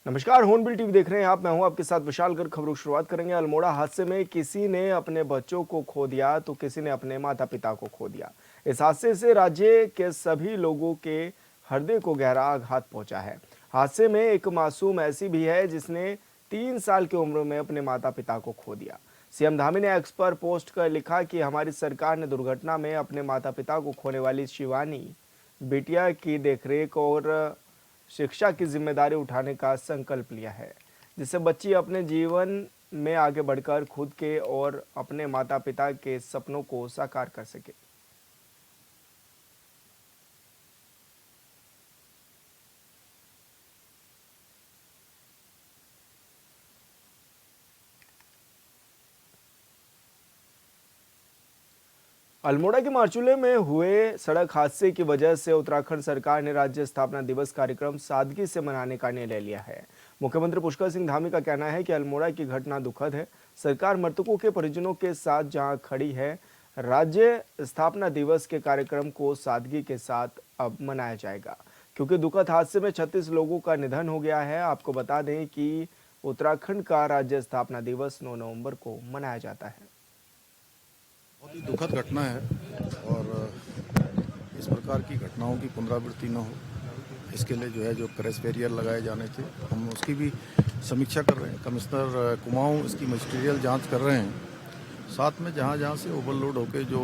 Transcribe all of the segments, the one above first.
नमस्कार, hornbill TV देख रहे हैं आप। मैं हूं आपके साथ विशाल कर। खबरों की शुरुआत करेंगे। अल्मोड़ा हादसे में किसी ने अपने बच्चों को खो दिया तो किसी ने अपने माता पिता को खो दिया। इस हादसे से राज्य के सभी लोगों के हृदय को गहरा आघात पहुंचा है। हादसे में एक मासूम ऐसी भी है जिसने 3 साल की उम्र में अपने माता पिता को खो दिया। सीएम धामी ने एक्स पर पोस्ट कर लिखा कि हमारी सरकार ने दुर्घटना में अपने माता पिता को खोने वाली शिवानी बिटिया की देखरेख और शिक्षा की जिम्मेदारी उठाने का संकल्प लिया है, जिससे बच्ची अपने जीवन में आगे बढ़कर खुद के और अपने माता पिता के सपनों को साकार कर सके। अल्मोड़ा के मारचूले में हुए सड़क हादसे की वजह से उत्तराखंड सरकार ने राज्य स्थापना दिवस कार्यक्रम सादगी से मनाने का निर्णय लिया है। मुख्यमंत्री पुष्कर सिंह धामी का कहना है कि अल्मोड़ा की घटना दुखद है। सरकार मृतकों के परिजनों के साथ जहां खड़ी है, राज्य स्थापना दिवस के कार्यक्रम को सादगी के साथ अब मनाया जाएगा, क्योंकि दुखद हादसे में 36 लोगों का निधन हो गया है। आपको बता दें कि उत्तराखंड का राज्य स्थापना दिवस 9 नवंबर को मनाया जाता है। बहुत ही दुखद घटना है और इस प्रकार की घटनाओं की पुनरावृत्ति न हो, इसके लिए जो है जो क्रैश बैरियर लगाए जाने थे, हम उसकी भी समीक्षा कर रहे हैं। कमिश्नर कुमाऊं इसकी मजिस्ट्रियल जांच कर रहे हैं। साथ में जहां जहां से ओवरलोड होकर जो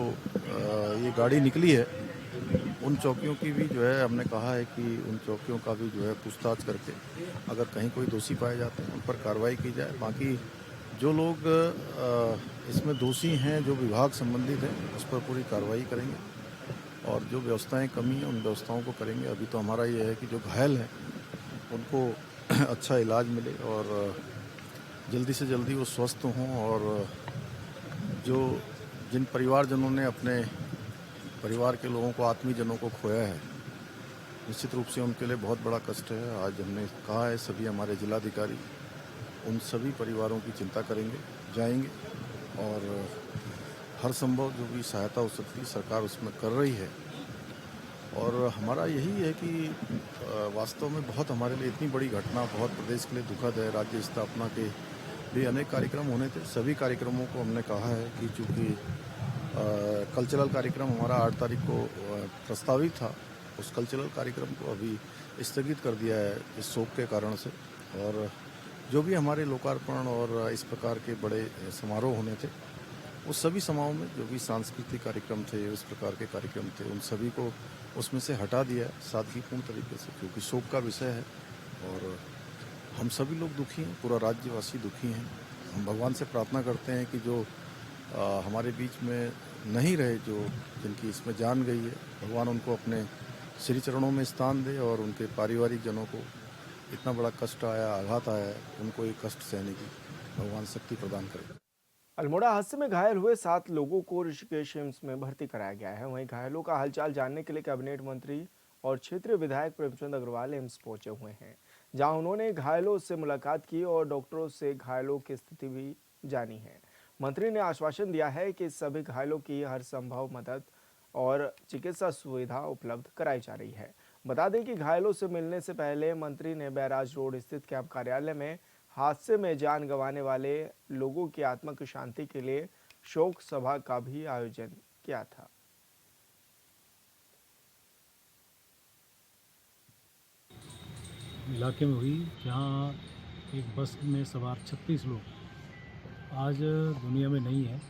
ये गाड़ी निकली है, उन चौकियों की भी जो है हमने कहा है कि उन चौकियों का भी जो है पूछताछ करके अगर कहीं कोई दोषी पाए जाते हैं उन पर कार्रवाई की जाए। बाकी जो लोग इसमें दोषी हैं, जो विभाग संबंधित हैं, उस पर पूरी कार्रवाई करेंगे और जो व्यवस्थाएं कमी हैं उन व्यवस्थाओं को करेंगे। अभी तो हमारा ये है कि जो घायल हैं उनको अच्छा इलाज मिले और जल्दी से जल्दी वो स्वस्थ हों और जो जिन परिवारजनों ने अपने परिवार के लोगों को, आत्मीयजनों को खोया है, निश्चित रूप से उनके लिए बहुत बड़ा कष्ट है। आज हमने कहा है सभी हमारे जिलाधिकारी उन सभी परिवारों की चिंता करेंगे, जाएंगे और हर संभव जो भी सहायता हो सकती है सरकार उसमें कर रही है। और हमारा यही है कि वास्तव में बहुत हमारे लिए इतनी बड़ी घटना बहुत प्रदेश के लिए दुखद है। राज्य स्थापना के भी अनेक कार्यक्रम होने थे, सभी कार्यक्रमों को हमने कहा है कि चूँकि कल्चरल कार्यक्रम हमारा 8 तारीख को प्रस्तावित था, उस कल्चरल कार्यक्रम को अभी स्थगित कर दिया है इस शोक के कारण से। और जो भी हमारे लोकार्पण और इस प्रकार के बड़े समारोह होने थे, उस सभी समारोह में जो भी सांस्कृतिक कार्यक्रम थे, उस प्रकार के कार्यक्रम थे, उन सभी को उसमें से हटा दिया है सादगीपूर्ण तरीके से, क्योंकि शोक का विषय है और हम सभी लोग दुखी हैं, पूरा राज्यवासी दुखी हैं। हम भगवान से प्रार्थना करते हैं कि जो हमारे बीच में नहीं रहे, जो जिनकी इसमें जान गई है, भगवान उनको अपने श्री चरणों में स्थान दे और उनके पारिवारिक जनों को इतना बड़ा कष्ट आया, आघात आया है, उनको ये कष्ट सहने की भगवान शक्ति प्रदान करे। अल्मोड़ा हादसे में घायल हुए 7 लोगों को ऋषिकेश एम्स में भर्ती कराया गया है। वहीं घायलों का हालचाल जानने के लिए कैबिनेट मंत्री और क्षेत्रीय विधायक प्रेमचंद अग्रवाल एम्स पहुंचे हुए हैं, जहां उन्होंने घायलों से मुलाकात की और डॉक्टरों से घायलों की स्थिति भी जानी है। मंत्री ने आश्वासन दिया है कि सभी घायलों की हर संभव मदद और चिकित्सा सुविधा उपलब्ध कराई जा रही है। बता दें कि घायलों से मिलने से पहले मंत्री ने बैराज रोड स्थित कैंप कार्यालय में हादसे में जान गंवाने वाले लोगों की आत्मा की शांति के लिए शोक सभा का भी आयोजन किया था। इलाके में हुई, जहां एक बस में सवार 36 लोग आज दुनिया में नहीं है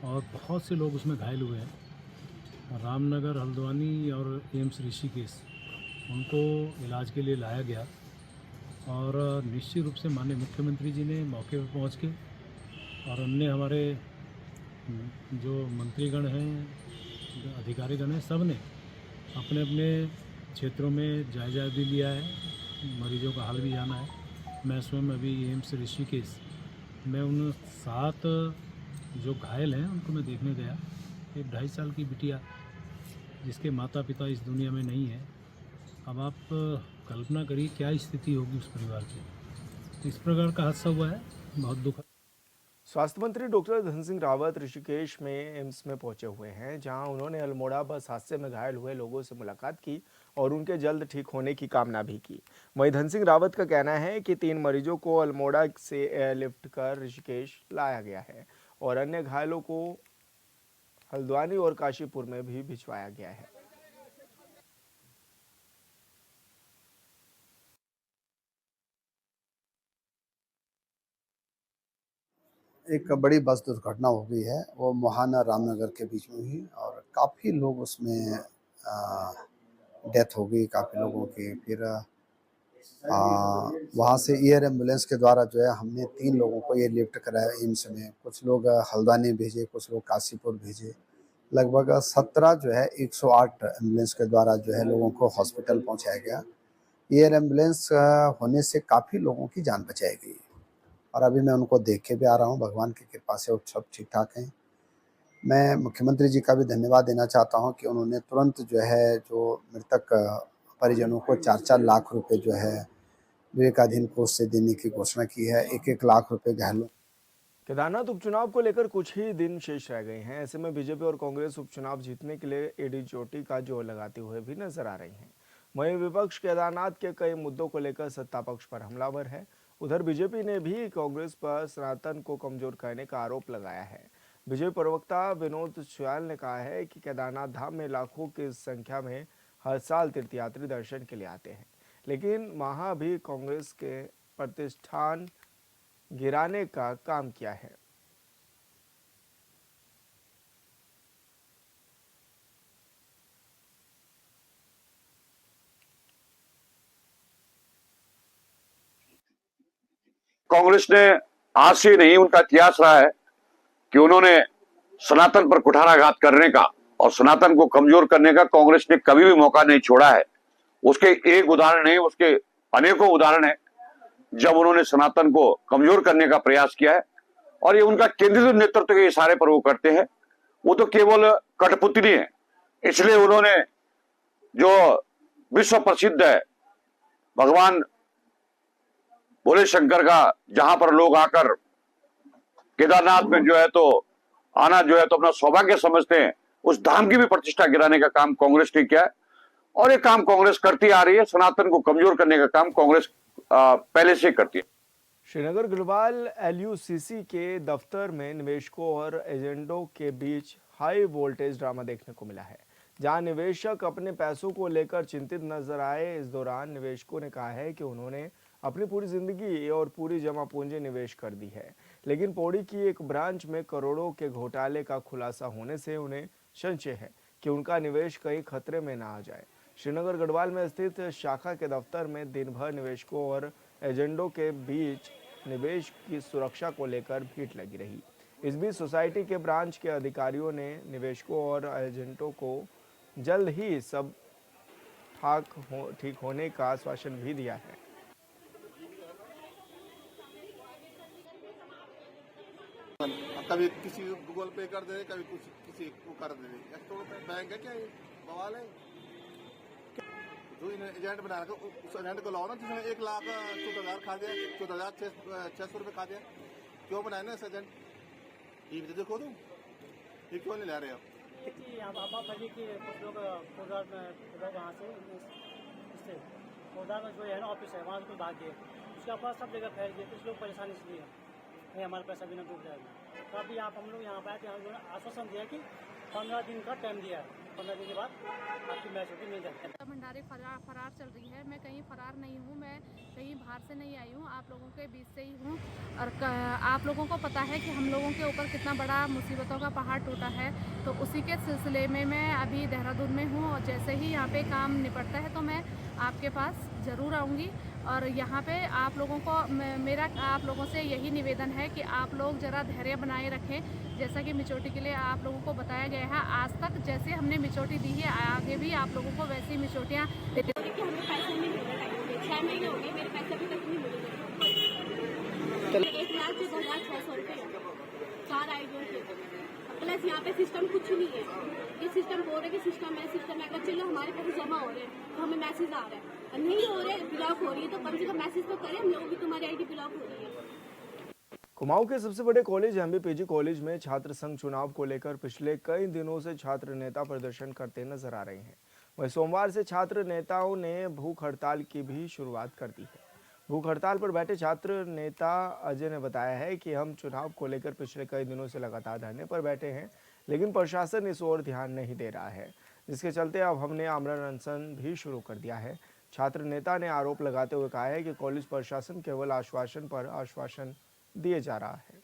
और बहुत से लोग उसमें घायल हुए हैं। रामनगर, हल्द्वानी और एम्स ऋषिकेश उनको इलाज के लिए लाया गया और निश्चित रूप से माननीय मुख्यमंत्री जी ने मौके पर पहुंच के और अन्य हमारे जो मंत्रीगण हैं, अधिकारीगण हैं, सब ने अपने अपने क्षेत्रों में जायजा भी लिया है, मरीजों का हाल भी जाना है। मैं स्वयं अभी एम्स ऋषिकेश मैं उन 7 जो घायल हैं उनको मैं देखने गया। एक 2.5 साल की बिटिया जिसके माता पिता इस दुनिया में नहीं है। अब आप कल्पना करिए क्या स्थिति होगी उस परिवार की। इस प्रकार का हादसा हुआ है, बहुत दुखद। स्वास्थ्य मंत्री डॉक्टर धन सिंह रावत ऋषिकेश में एम्स में पहुंचे हुए हैं, जहां उन्होंने अल्मोड़ा बस हादसे में घायल हुए लोगों से मुलाकात की और उनके जल्द ठीक होने की कामना भी की। वहीं धन सिंह रावत का कहना है कि 3 मरीजों को अल्मोड़ा से एयरलिफ्ट कर ऋषिकेश लाया गया है और अन्य घायलों को हल्द्वानी और काशीपुर में भी भिजवाया गया है। एक बड़ी बस दुर्घटना हो गई है, वो मोहाना रामनगर के बीच में हुई और काफ़ी लोग उसमें डेथ हो गई काफ़ी लोगों की। फिर वहाँ से एयर एम्बुलेंस के द्वारा जो है हमने 3 लोगों को एयरलिफ्ट कराया एम्स में। कुछ लोग हल्द्वानी भेजे, कुछ लोग काशीपुर भेजे। लगभग 17 जो है 108 एम्बुलेंस के द्वारा जो है लोगों को हॉस्पिटल पहुँचाया गया। एयर एम्बुलेंस होने से काफ़ी लोगों की जान बचाई गई और अभी मैं उनको देख के भी आ रहा हूँ। भगवान की कृपा से वो सब ठीक-ठाक हैं। मैं मुख्यमंत्री जी का भी धन्यवाद देना चाहता हूँ कि उन्होंने तुरंत जो है जो मृतक परिजनों को 4-4 लाख रुपए जो है विवेकाधीन कोष से देने की घोषणा की है। 1-1 लाख रुपए घायलों। केदारनाथ उपचुनाव को लेकर कुछ ही दिन शेष रह गए हैं। ऐसे में बीजेपी और कांग्रेस उपचुनाव जीतने के लिए एडी चोटी का जोर लगाते हुए भी नजर आ रही हैं। वहीं विपक्ष केदारनाथ के कई मुद्दों को लेकर सत्ता पक्ष पर हमलावर है। उधर बीजेपी ने भी कांग्रेस पर सनातन को कमजोर करने का आरोप लगाया है। बीजेपी प्रवक्ता विनोद सुयाल ने कहा है कि केदारनाथ धाम में लाखों की संख्या में हर साल तीर्थयात्री दर्शन के लिए आते हैं, लेकिन वहां भी कांग्रेस के प्रतिष्ठान गिराने का काम किया है। कांग्रेस ने आज से नहीं, उनका इतिहास रहा है कि उन्होंने सनातन पर कुठाराघात करने का और सनातन को कमजोर करने का कांग्रेस ने कभी भी मौका नहीं छोड़ा है। उसके एक उदाहरण नहीं, उसके अनेकों उदाहरण है जब उन्होंने सनातन को कमजोर करने का प्रयास किया है। और ये उनका केंद्रीय नेतृत्व के इशारे पर वो करते हैं। वो तो केवल कठपुतली है। इसलिए उन्होंने जो विश्व प्रसिद्ध है भगवान भोले शंकर का, जहां पर लोग आकर केदारनाथ में जो है तो आना जो है तो अपना सौभाग्य समझते हैं, उस धाम की भी प्रतिष्ठा गिराने का काम कांग्रेस ने किया है। और ये काम कांग्रेस करती आ रही है। सनातन को कमजोर करने का काम कांग्रेस पहले से करती है। श्रीनगर ग्लोबल एलयूसीसी के दफ्तर में निवेशकों और एजेंटों के बीच हाई वोल्टेज ड्रामा देखने को मिला है, जहां निवेशक अपने पैसों को लेकर चिंतित नजर आए। इस दौरान निवेशकों ने कहा है कि उन्होंने अपनी पूरी जिंदगी और पूरी जमा पूंजी निवेश कर दी है, लेकिन पौड़ी की एक ब्रांच में करोड़ों के घोटाले का खुलासा होने से उन्हें संशय है कि उनका निवेश कहीं खतरे में ना आ जाए। श्रीनगर गढ़वाल में स्थित शाखा के दफ्तर में दिन भर निवेशकों और एजेंटों के बीच निवेश की सुरक्षा को लेकर भीड़ लगी रही। इस बीच सोसाइटी के ब्रांच के अधिकारियों ने निवेशकों और एजेंटों को जल्द ही सब ठीक होने का आश्वासन भी दिया है। कभी किसी को गूगल पे कर दे, कभी कुछ किसी को कर दे। तो बैंक है क्या, ये बवाल है। जो इन्हें एजेंट बना रखा, उस एजेंट को लाओ ना जिसने 1,14,000 खा दिया, 14,600 रुपये खा दिया। क्यों बनाए ना इस एजेंट? ये भी देखो तुम, ये क्यों नहीं ला रहे हो? कुछ लोग वहाँ से इससे में जो है ना ऑफिस है, वहाँ से भाग गए। उसके बाद सब जगह फैल गए। कुछ लोग परेशानी इसलिए नहीं, हमारा पैसा भी ना डूब जाएगा। तो अभी हम लोग यहाँ पर आए थे, हम लोगों ने आश्वासन दिया कि 15 दिन का टाइम दिया है। 15 दिन के बाद आपकी मैच्योरिटी मिल जाएगी। भंडारी फरार चल रही है। मैं कहीं फरार नहीं हूँ, मैं कहीं बाहर से नहीं आई हूँ, आप लोगों के बीच से ही हूँ। और आप लोगों को पता है कि हम लोगों के ऊपर कितना बड़ा मुसीबतों का पहाड़ टूटा है। तो उसी के सिलसिले में मैं अभी देहरादून में हूँ और जैसे ही यहाँ पे काम निपटता है तो मैं आपके पास ज़रूर आऊँगी। और यहाँ पे आप लोगों को मेरा आप लोगों से यही निवेदन है कि आप लोग ज़रा धैर्य बनाए रखें। जैसा कि मिचोटी के लिए आप लोगों को बताया गया है, आज तक जैसे हमने मिचोटी दी है आगे भी आप लोगों को वैसी मिचोटियाँ देते। हमें पैसा नहीं मिल रहा है, 6 महीने हो गए, मेरे पैसे अभी तक नहीं मिले। 1,02,600 रुपये 4 आईडियों के। प्लस यहाँ पे सिस्टम कुछ नहीं है। ये सिस्टम बोल रहे कि सिस्टम है, सिस्टम है। अगर चलो हमारे पैसे जमा हो रहे हैं तो हमें मैसेज आ रहा है, नहीं हो रहे, ब्लॉक हो रही है, तो कम से कम मैसेज तो करें हम लोग भी तुम्हारी आईडी ब्लॉक हो रही है। कुमाऊं के सबसे बड़े कॉलेज एमबीपीजी कॉलेज में छात्र संघ चुनाव को लेकर पिछले कई दिनों से छात्र नेता प्रदर्शन करते नजर आ रहे हैं। वहीं सोमवार से छात्र नेताओं ने भूख हड़ताल की भी शुरुआत कर दी है। भूख हड़ताल पर बैठे छात्र नेता अजय ने बताया है कि हम चुनाव को लेकर पिछले कई दिनों से लगातार धरने पर बैठे हैं, लेकिन प्रशासन इस ओर ध्यान नहीं दे रहा है, जिसके चलते अब हमने आमरण अनशन भी शुरू कर दिया है। छात्र नेता ने आरोप लगाते हुए कहा है कि कॉलेज प्रशासन केवल आश्वासन पर आश्वासन दिए जा रहा है।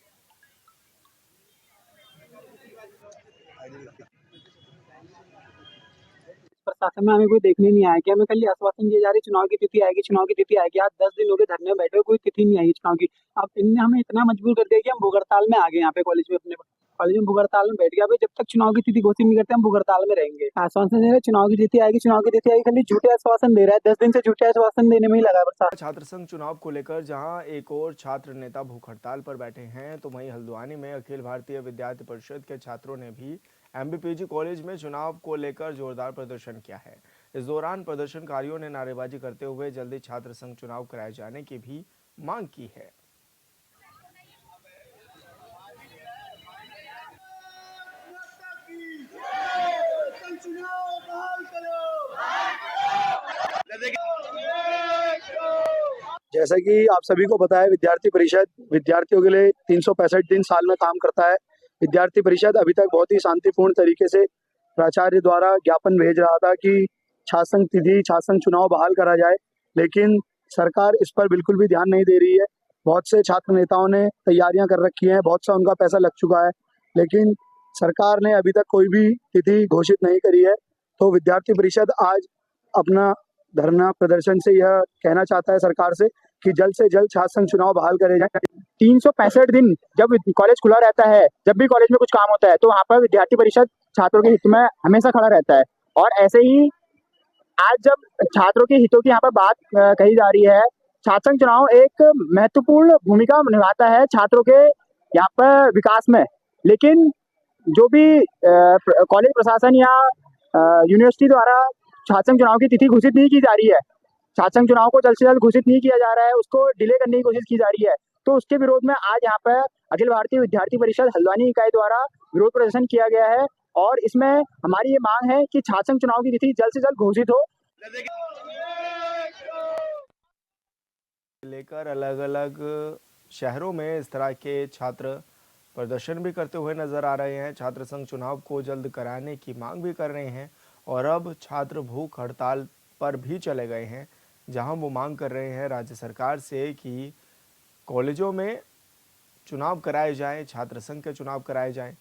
प्रशासन में हमें कोई देखने नहीं आया कि हमें खाली आश्वासन दिए जा रहे चुनाव की तिथि आएगी, चुनाव की तिथि आएगी। आज 10 दिन हो गए धरने में बैठे हुए, कोई तिथि नहीं आई चुनाव की। अब इनने हमें इतना मजबूर कर दिया कि हम भूख हड़ताल में आ गए। यहाँ पे कॉलेज में, अपने कॉलेज में भूख हड़ताल में बैठ गया। जब तक चुनाव की तिथि घोषित नहीं करते हम भूख हड़ताल में रहेंगे। आश्वासन दे रहे चुनाव की तिथि आएगी, चुनाव की तिथि आएगी, खाली झूठे आश्वासन दे रहा है। 10 दिन से झूठे आश्वासन देने में ही लगा प्रशासन। छात्र संघ चुनाव को लेकर जहां एक और छात्र नेता भूख हड़ताल पर बैठे हैं, तो वहीं हल्द्वानी में अखिल भारतीय विद्यार्थी परिषद के छात्रों ने भी एमबीपीजी कॉलेज में चुनाव को लेकर जोरदार प्रदर्शन किया है। इस दौरान प्रदर्शनकारियों ने नारेबाजी करते हुए जल्दी छात्र संघ चुनाव कराए जाने की भी मांग की है। जैसा कि आप सभी को पता है, विद्यार्थी परिषद विद्यार्थियों के लिए 365 दिन साल में काम करता है। विद्यार्थी परिषद अभी तक बहुत ही शांतिपूर्ण तरीके से प्राचार्य द्वारा ज्ञापन भेज रहा था कि छात्र संघ तिथि, छात्र संघ चुनाव बहाल करा जाए, लेकिन सरकार इस पर बिल्कुल भी ध्यान नहीं दे रही है। बहुत से छात्र नेताओं ने तैयारियां कर रखी हैं, बहुत सा उनका पैसा लग चुका है, लेकिन सरकार ने अभी तक कोई भी तिथि घोषित नहीं करी है। तो विद्यार्थी परिषद आज अपना धरना प्रदर्शन से यह कहना चाहता है सरकार से कि जल्द से जल्द छात्र संघ चुनाव बहाल करे जाए। 365 दिन जब कॉलेज खुला रहता है, जब भी कॉलेज में कुछ काम होता है, तो वहाँ पर विद्यार्थी परिषद छात्रों के हित में हमेशा खड़ा रहता है। और ऐसे ही आज जब छात्रों के हितों की यहाँ पर बात कही जा रही है, छात्र संघ चुनाव एक महत्वपूर्ण भूमिका निभाता है छात्रों के यहाँ पर विकास में। लेकिन जो भी कॉलेज प्रशासन या यूनिवर्सिटी द्वारा छात्र संघ चुनाव की तिथि घोषित नहीं की जा रही है, छात्र संघ चुनाव को जल्द से जल्द घोषित नहीं किया जा रहा है, उसको डिले करने की कोशिश की जा रही है, तो उसके विरोध में आज यहाँ पर अखिल भारतीय विद्यार्थी परिषद हल्द्वानी इकाई द्वारा विरोध प्रदर्शन किया गया है। और इसमें हमारी ये मांग है कि छात्र संघ चुनाव की तिथि जल्द से जल्द घोषित हो। लेकर अलग अलग शहरों में इस तरह के छात्र प्रदर्शन भी करते हुए नजर आ रहे हैं। छात्र संघ चुनाव को जल्द कराने की मांग भी कर रहे हैं और अब छात्र भूख हड़ताल पर भी चले गए हैं, जहां वो मांग कर रहे हैं राज्य सरकार से कि कॉलेजों में चुनाव कराए जाएं, छात्र संघ के चुनाव कराए जाएं,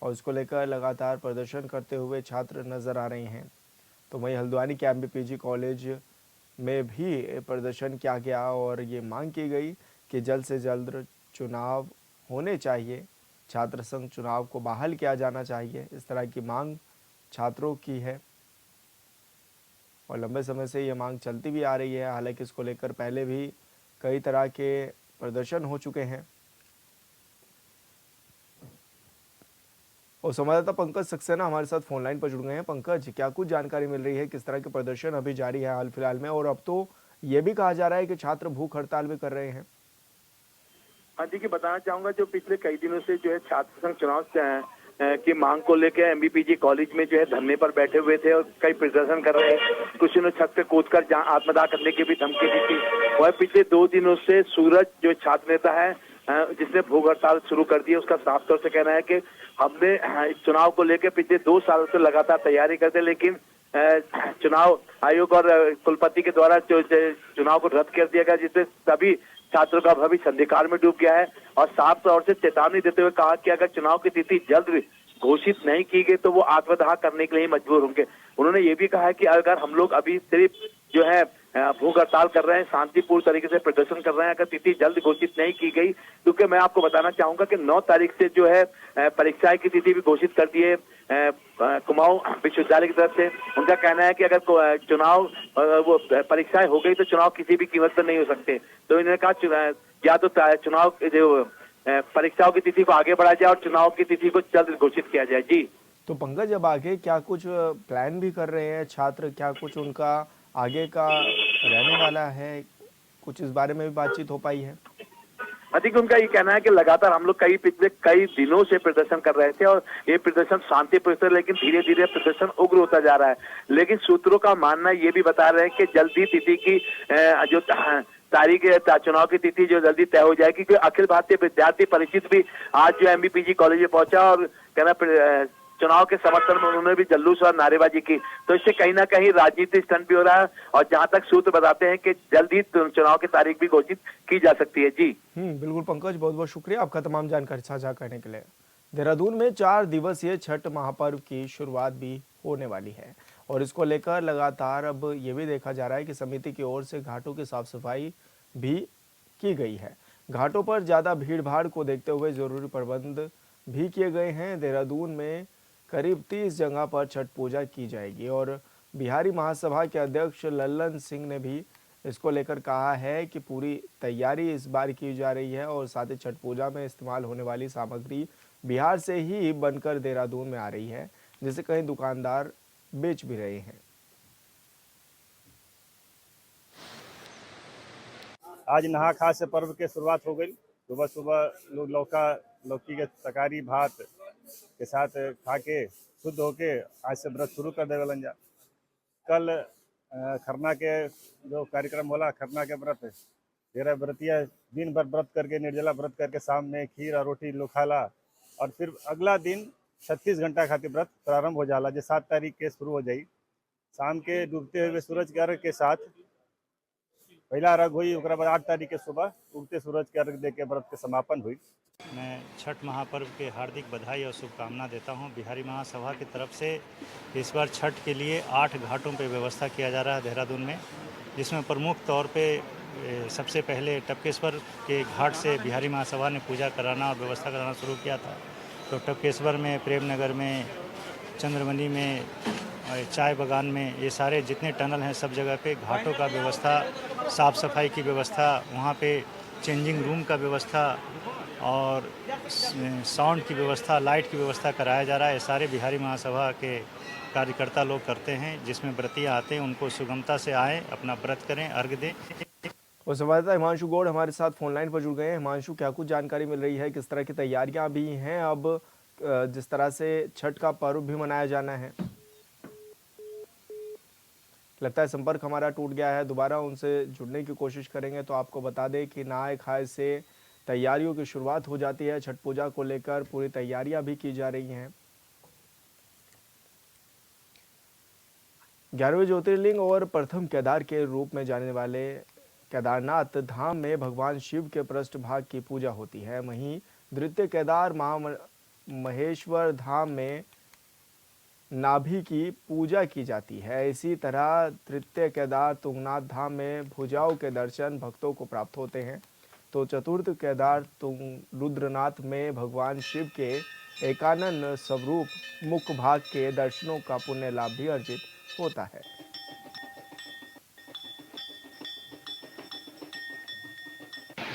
और इसको लेकर लगातार प्रदर्शन करते हुए छात्र नज़र आ रहे हैं। तो वहीं हल्द्वानी के एमबीपीजी कॉलेज में भी प्रदर्शन किया गया और ये मांग की गई कि जल्द से जल्द चुनाव होने चाहिए, छात्र संघ चुनाव को बहाल किया जाना चाहिए। इस तरह की मांग छात्रों की है और लंबे समय से ये मांग चलती भी आ रही है। हालांकि इसको लेकर पहले भी कई तरह के प्रदर्शन हो चुके हैं। और संवाददाता पंकज सक्सेना हमारे साथ फोन लाइन पर जुड़ गए हैं। पंकज, क्या कुछ जानकारी मिल रही है, किस तरह के प्रदर्शन अभी जारी है हाल फिलहाल में, और अब तो ये भी कहा जा रहा है कि छात्र भूख हड़ताल भी कर रहे हैं? हाँ जी, कि बताना चाहूंगा जो पिछले कई दिनों से जो है छात्र संघ चुनाव की मांग को लेकर एमबीपीजी कॉलेज में जो है धरने पर बैठे हुए थे और कई प्रदर्शन कर रहे हैं। कुछ ने छत पे कूदकर आत्मदाह करने की भी धमकी दी थी। वह पिछले 2 दिनों से सूरज जो छात्र नेता है जिसने भूख हड़ताल शुरू कर दी है, उसका साफ तौर से कहना है कि हमने इस चुनाव को लेकर पिछले 2 साल से लगातार तैयारी करते, लेकिन चुनाव आयोग और कुलपति के द्वारा जो चुनाव को रद्द कर दिया गया, जिससे सभी छात्रों का भविष्य अंधकार में डूब गया है। और साफ तौर से चेतावनी देते हुए कहा कि अगर चुनाव की तिथि जल्द घोषित नहीं की गई तो वो आत्मदाह करने के लिए मजबूर होंगे। उन्होंने ये भी कहा है कि अगर हम लोग अभी सिर्फ जो है भूख हड़ताल कर रहे हैं, शांतिपूर्ण तरीके से प्रदर्शन कर रहे हैं, अगर तिथि जल्द घोषित नहीं की गई, क्योंकि मैं आपको बताना चाहूंगा कि 9 तारीख से जो है परीक्षाएं की तिथि भी घोषित कर दी है कुमाऊं विश्वविद्यालय की तरफ से। उनका कहना है कि अगर चुनाव वो परीक्षाएं हो गई तो चुनाव किसी भी कीमत पर नहीं हो सकते। तो इन्होंने कहा या तो चुनाव जो परीक्षाओं की तिथि को आगे बढ़ाया जाए और चुनाव की तिथि को जल्द घोषित किया जाए। जी तो पंकज, अब आगे क्या कुछ प्लान भी कर रहे हैं छात्र, क्या कुछ उनका आगे का रहने वाला है, कुछ इस बारे में भी बातचीत हो पाई है? अधिक उनका ये कहना है कि लगातार हम लोग पिछले कई दिनों से प्रदर्शन कर रहे थे और ये प्रदर्शन शांति प्रदर्शन, लेकिन धीरे धीरे प्रदर्शन उग्र होता जा रहा है। लेकिन सूत्रों का मानना ये भी बता रहे हैं कि जल्दी तिथि की जो तारीख चुनाव की तिथि जो जल्दी तय हो जाएगी, क्योंकि अखिल भारतीय विद्यार्थी परिषद भी आज जो एमबीपीजी कॉलेज में पहुंचा और कहना चुनाव के समर्थन में उन्होंने भी जुलूस और नारेबाजी की। तो इससे कहीं ना कहीं राजनीतिक स्टंट भी हो रहा है और जहां तक सूत्र बताते हैं कि जल्द ही चुनाव की तारीख भी घोषित की जा सकती है। जी बिल्कुल पंकज, बहुत बहुत शुक्रिया आपका तमाम जानकारी साझा करने के लिए। देहरादून में 4 दिवसीय छठ महापर्व की शुरुआत भी होने वाली है और इसको लेकर लगातार अब ये भी देखा जा रहा है कि समिति की ओर से घाटों की साफ सफाई भी की गई है। घाटों पर ज्यादा भीड़ भाड़ को देखते हुए जरूरी प्रबंध भी किए गए हैं। देहरादून में करीब 30 जगह पर छठ पूजा की जाएगी और बिहारी महासभा के अध्यक्ष लल्लन सिंह ने भी इसको लेकर कहा है कि पूरी तैयारी इस बार की जा रही है और साथ ही छठ पूजा में इस्तेमाल होने वाली सामग्री बिहार से ही बनकर देहरादून में आ रही है, जिसे कई दुकानदार बेच भी रहे हैं। आज नहा खा से पर्व की शुरुआत हो गई। सुबह सुबह लोग लौकी के तकारी भात के साथ खा के शुद्ध होके आज से व्रत शुरू कर देवलन जा। कल खरना के जो कार्यक्रम होला, खरना के व्रत तेरह व्रतिया दिन भर व्रत करके निर्जला व्रत करके शाम में खीर और रोटी लोग खाला और फिर अगला दिन 36 घंटा खातिर व्रत प्रारंभ हो जाला, जो 7 तारीख के शुरू हो जाई। शाम के डूबते हुए सूरज के अर्घ के साथ पहला अर्घ हुई, उसके बाद 8 तारीख के सुबह उगते सूरज के अर्घ दे के व्रत के समापन हुई। मैं छठ महापर्व के हार्दिक बधाई और शुभकामना देता हूं। बिहारी महासभा की तरफ से इस बार छठ के लिए 8 घाटों पे व्यवस्था किया जा रहा है देहरादून में, जिसमें प्रमुख तौर पे सबसे पहले टपकेश्वर के घाट से बिहारी महासभा ने पूजा कराना और व्यवस्था कराना शुरू किया था। तो टपकेश्वर में, प्रेमनगर में, चंद्रमणि में, चाय बागान में, ये सारे जितने टनल हैं सब जगह पे घाटों का व्यवस्था, साफ़ सफाई की व्यवस्था, वहाँ पे चेंजिंग रूम का व्यवस्था और साउंड की व्यवस्था, लाइट की व्यवस्था कराया जा रहा है। ये सारे बिहारी महासभा के कार्यकर्ता लोग करते हैं, जिसमें व्रतिया आते हैं उनको सुगमता से आएँ, अपना व्रत करें, अर्घ दें। और संवाददाता हिमांशु गौड़ हमारे साथ फोन लाइन पर जुड़ गए हैं। हिमांशु, क्या कुछ जानकारी मिल रही है, किस तरह की तैयारियां भी हैं अब जिस तरह से छठ का पर्व भी मनाया जाना है? लगता है संपर्क हमारा टूट गया है, दोबारा उनसे जुड़ने की कोशिश करेंगे। तो आपको बता दें कि नहाय खाए से तैयारियों की शुरुआत हो जाती है। छठ पूजा को लेकर पूरी तैयारियां भी की जा रही हैं। 11वें ज्योतिर्लिंग और प्रथम केदार के रूप में जाने वाले केदारनाथ धाम में भगवान शिव के पृष्ठभाग की पूजा होती है। वहीं द्वितीय केदार महेश्वर धाम में नाभि की पूजा की जाती है। इसी तरह तृतीय केदार तुंगनाथ धाम में भुजाओं के दर्शन भक्तों को प्राप्त होते हैं। तो चतुर्थ केदार तुंग रुद्रनाथ में भगवान शिव के एकानन स्वरूप मुख्य भाग के दर्शनों का पुण्य लाभ भी अर्जित होता है।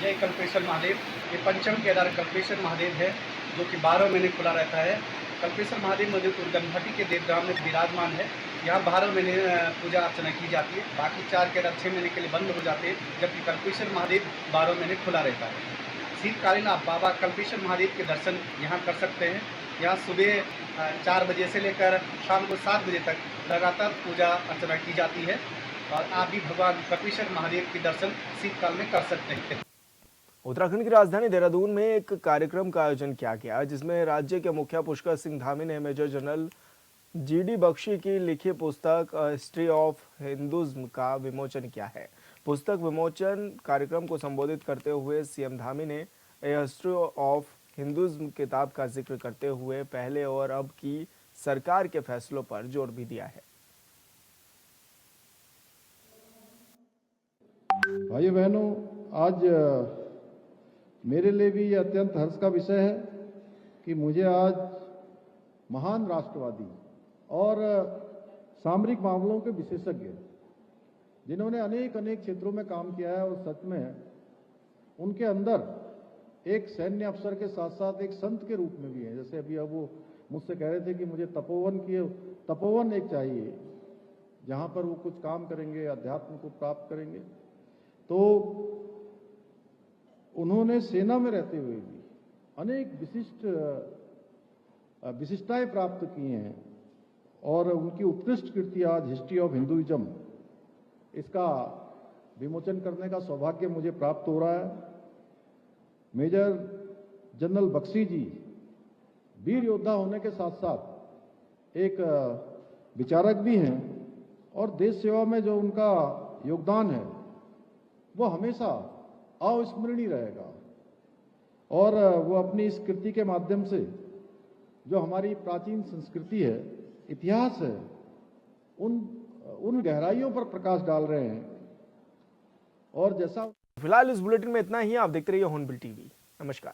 जय कल्पेश्वर महादेव। ये पंचम केदार कल्पेश्वर महादेव है, जो कि 12 महीने खुला रहता है। कल्पेश्वर महादेव मंदिर उर्गमघाटी के देवग्राम में विराजमान है। यहाँ 12 महीने पूजा अर्चना की जाती है। बाकी 4 केदार 6 महीने के लिए बंद हो जाते हैं, जबकि कल्पेश्वर महादेव 12 महीने खुला रहता है। शीतकालीन आप बाबा कल्पेश्वर महादेव के दर्शन यहाँ कर सकते हैं। यहाँ सुबह 4 बजे से लेकर शाम को 7 बजे तक लगातार पूजा अर्चना की जाती है और आप भी भगवान कल्पेश्वर महादेव के दर्शन शीतकाल में कर सकते हैं। उत्तराखंड की राजधानी देहरादून में एक कार्यक्रम का आयोजन किया गया, जिसमें राज्य के मुखिया पुष्कर सिंह धामी ने मेजर जनरल जीडी बख्शी की लिखी पुस्तक हिस्ट्री ऑफ हिंदुज्म का विमोचन किया है। पुस्तक विमोचन कार्यक्रम को संबोधित करते हुए सीएम धामी ने हिस्ट्री ऑफ हिंदुज्म किताब का जिक्र करते हुए पहले और अब की सरकार के फैसलों पर जोर भी दिया है। भाइयों बहनों, आज मेरे लिए भी ये अत्यंत हर्ष का विषय है कि मुझे आज महान राष्ट्रवादी और सामरिक मामलों के विशेषज्ञ, जिन्होंने अनेक क्षेत्रों में काम किया है और सच में उनके अंदर एक सैन्य अफसर के साथ साथ एक संत के रूप में भी है। जैसे अभी अब वो मुझसे कह रहे थे कि मुझे तपोवन एक चाहिए, जहां पर वो कुछ काम करेंगे, अध्यात्म को प्राप्त करेंगे। तो उन्होंने सेना में रहते हुए भी अनेक विशिष्टताएं प्राप्त की हैं और उनकी उत्कृष्ट कृति आज हिस्ट्री ऑफ हिंदुइज्म इसका विमोचन करने का सौभाग्य मुझे प्राप्त हो रहा है। मेजर जनरल बख्शी जी वीर योद्धा होने के साथ साथ एक विचारक भी हैं और देश सेवा में जो उनका योगदान है वो हमेशा अविस्मरणीय रहेगा और वो अपनी इस कृति के माध्यम से जो हमारी प्राचीन संस्कृति है, इतिहास है, उन गहराइयों पर प्रकाश डाल रहे हैं। और जैसा फिलहाल इस बुलेटिन में इतना ही। आप देखते रहिए हॉर्नबिल टीवी। नमस्कार।